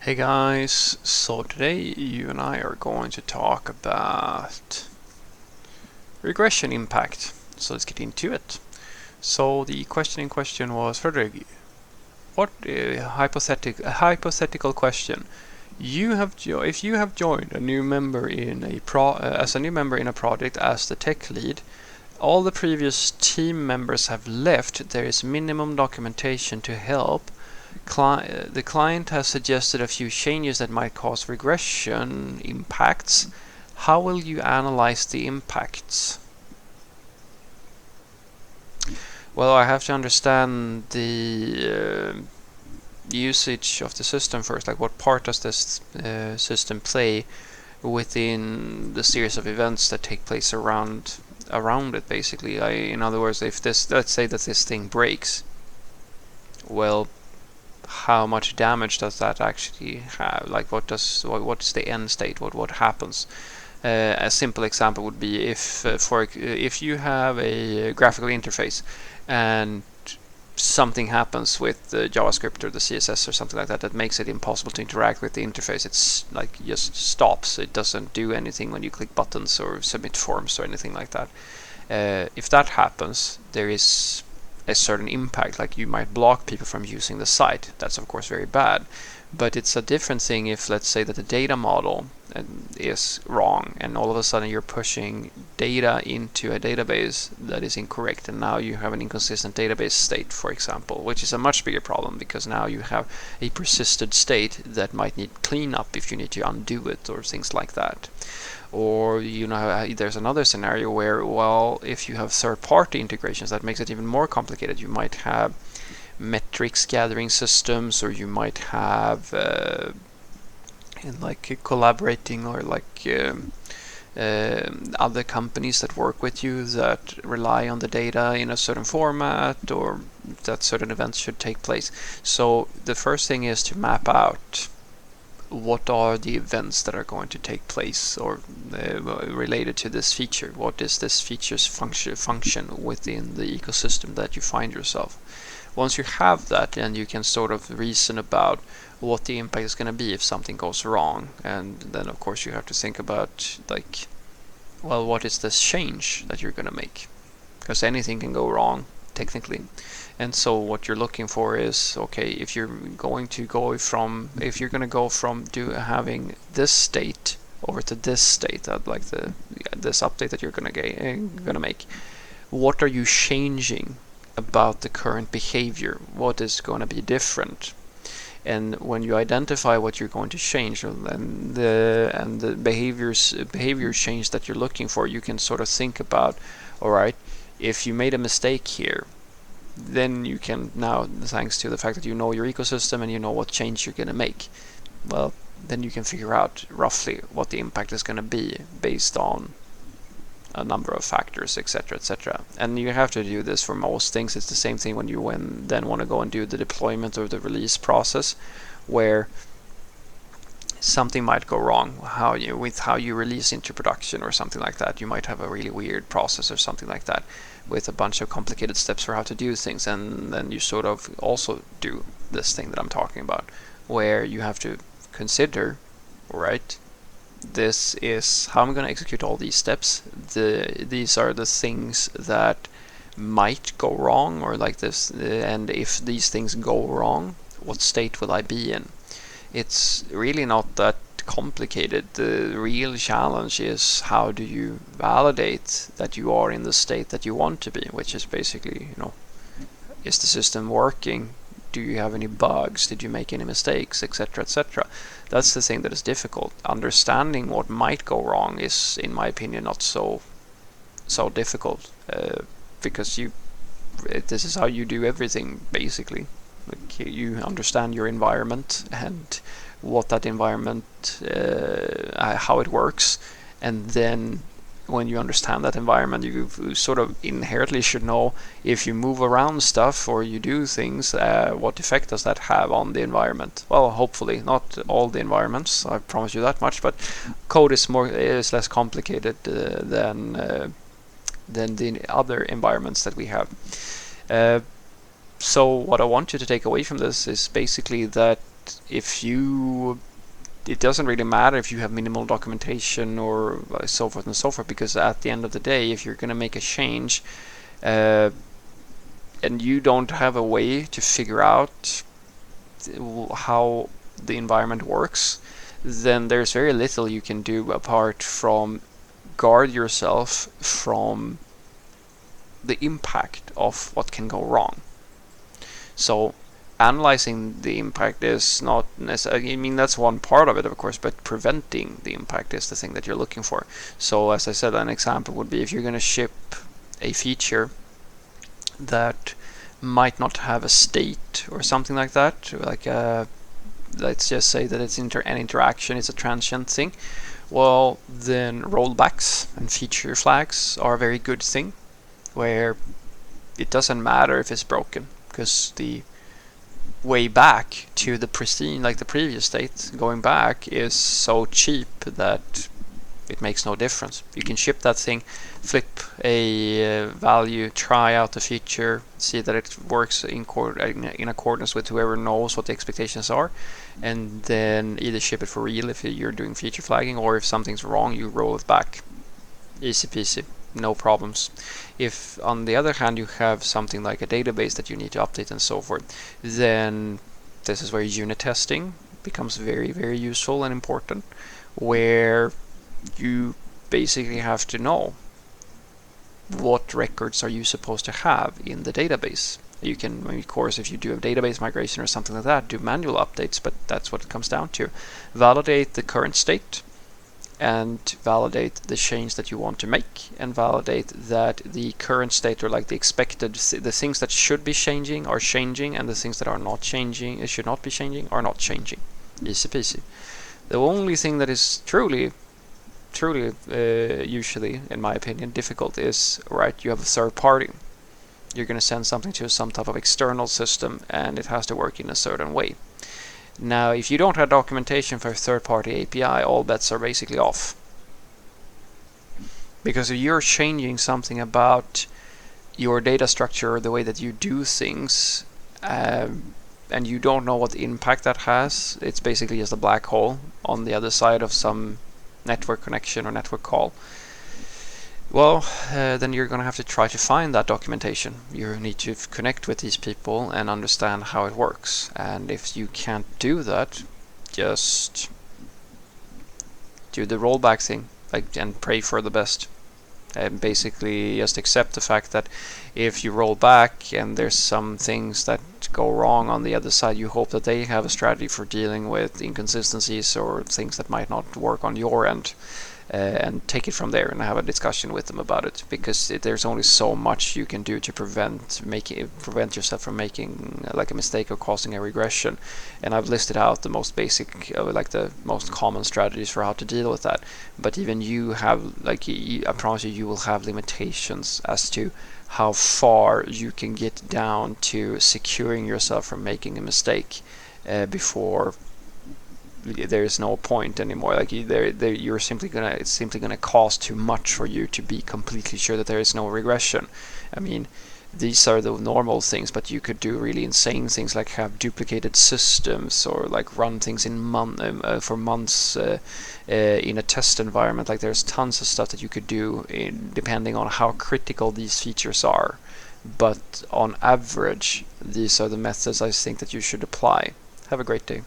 Hey guys, so today you and I are going to talk about regression impact. So let's get into it. So the question in question was, Frederick, what hypothetical question? If you have joined a new member in as a new member in a project as the tech lead, all the previous team members have left. There is minimum documentation to help. The client has suggested a few changes that might cause regression impacts. How will you analyze the impacts? Well, I have to understand the usage of the system first. Like, what part does this system play within the series of events that take place around it, basically? In other words, if let's say that this thing breaks, well, how much damage does that actually have? Like, what is the end state? What happens? A simple example would be if you have a graphical interface and something happens with the JavaScript or the CSS or something like that that makes it impossible to interact with the interface. It's like just stops. It doesn't do anything when you click buttons or submit forms or anything like that. If that happens, there is a certain impact, like you might block people from using the site. That's of course very bad, but it's a different thing if, let's say, that the data model is wrong and all of a sudden you're pushing data into a database that is incorrect, and now you have an inconsistent database state, for example, which is a much bigger problem because now you have a persisted state that might need cleanup if you need to undo it or things like that. Or, there's another scenario where, well, if you have third-party integrations, that makes it even more complicated. You might have metrics gathering systems, or you might have collaborating, or other companies that work with you that rely on the data in a certain format, or that certain events should take place. So the first thing is to map out what are the events that are going to take place or related to this feature. What is this feature's function within the ecosystem that you find yourself? Once you have that, then you can sort of reason about what the impact is going to be if something goes wrong. And then of course you have to think about, like, well, what is this change that you're going to make? Because anything can go wrong technically. And so what you're looking for is, okay, if you're going to go from having this state over to this state, like this update that you're gonna make, what are you changing about the current behavior? What is going to be different? And when you identify what you're going to change and the behavior change that you're looking for, you can sort of think about, all right, if you made a mistake here, then you can now, thanks to the fact that you know your ecosystem and you know what change you're going to make, well, then you can figure out roughly what the impact is going to be based on a number of factors, etc., etc. And you have to do this for most things. It's the same thing when you then want to go and do the deployment or the release process, where something might go wrong with how you release into production or something like that. You might have a really weird process or something like that with a bunch of complicated steps for how to do things, and then you sort of also do this thing that I'm talking about, where you have to consider, right, this is how I'm going to execute all these steps. These are the things that might go wrong, or like this, and if these things go wrong, what state will I be in? It's really not that complicated. The real challenge is, how do you validate that you are in the state that you want to be, which is basically, is the system working? Do you have any bugs? Did you make any mistakes, etc., etc.? That's the thing that is difficult. Understanding what might go wrong is, in my opinion, not so difficult, because this is how you do everything, basically. Like, you understand your environment and what that environment, how it works, and then when you understand that environment, you sort of inherently should know, if you move around stuff or you do things, what effect does that have on the environment? Well, hopefully not all the environments, I promise you that much, but code is less complicated than the other environments that we have. So what I want you to take away from this is basically that if you, it doesn't really matter if you have minimal documentation or so forth and so forth, because at the end of the day, if you're going to make a change and you don't have a way to figure out how the environment works, then there's very little you can do apart from guard yourself from the impact of what can go wrong. So analyzing the impact is not necessarily, I mean, that's one part of it, of course, but preventing the impact is the thing that you're looking for. So as I said, an example would be if you're going to ship a feature that might not have a state or something like that, like let's just say that it's an interaction, it's a transient thing, well, then rollbacks and feature flags are a very good thing, where it doesn't matter if it's broken, because the way back to the pristine, like the previous state, going back is so cheap that it makes no difference. You can ship that thing, flip a value, try out the feature, see that it works in accordance with whoever knows what the expectations are, and then either ship it for real if you're doing feature flagging, or if something's wrong, you roll it back. Easy peasy, no problems. If on the other hand you have something like a database that you need to update and so forth, then this is where unit testing becomes very, very useful and important, where you basically have to know what records are you supposed to have in the database. You can, of course, if you do a database migration or something like that, do manual updates, but that's what it comes down to. Validate the current state, and validate the change that you want to make, and validate that the current state, or like the expected, the things that should be changing are changing, and the things that are not changing, should not be changing, are not changing. Easy peasy. The only thing that is truly usually, in my opinion, difficult is, right, you have a third party. You're going to send something to some type of external system, and it has to work in a certain way. Now, if you don't have documentation for a third-party API, all bets are basically off. Because if you're changing something about your data structure or the way that you do things, and you don't know what impact that has, it's basically just a black hole on the other side of some network connection or network call. Well, then you're going to have to try to find that documentation. You need to connect with these people and understand how it works. And if you can't do that, just do the rollback thing, and pray for the best. And basically just accept the fact that if you roll back and there's some things that go wrong on the other side, you hope that they have a strategy for dealing with inconsistencies or things that might not work on your end. And take it from there and have a discussion with them about it, because there's only so much you can do to prevent yourself from making like a mistake or causing a regression. And I've listed out the most basic, like the most common strategies for how to deal with that. But even you have, like, I promise you will have limitations as to how far you can get down to securing yourself from making a mistake before there is no point anymore. Like you're simply gonna, it's simply gonna cost too much for you to be completely sure that there is no regression. I mean, these are the normal things, but you could do really insane things like have duplicated systems, or like run things in for months in a test environment. Like there's tons of stuff that you could do depending on how critical these features are. But on average, these are the methods I think that you should apply. Have a great day.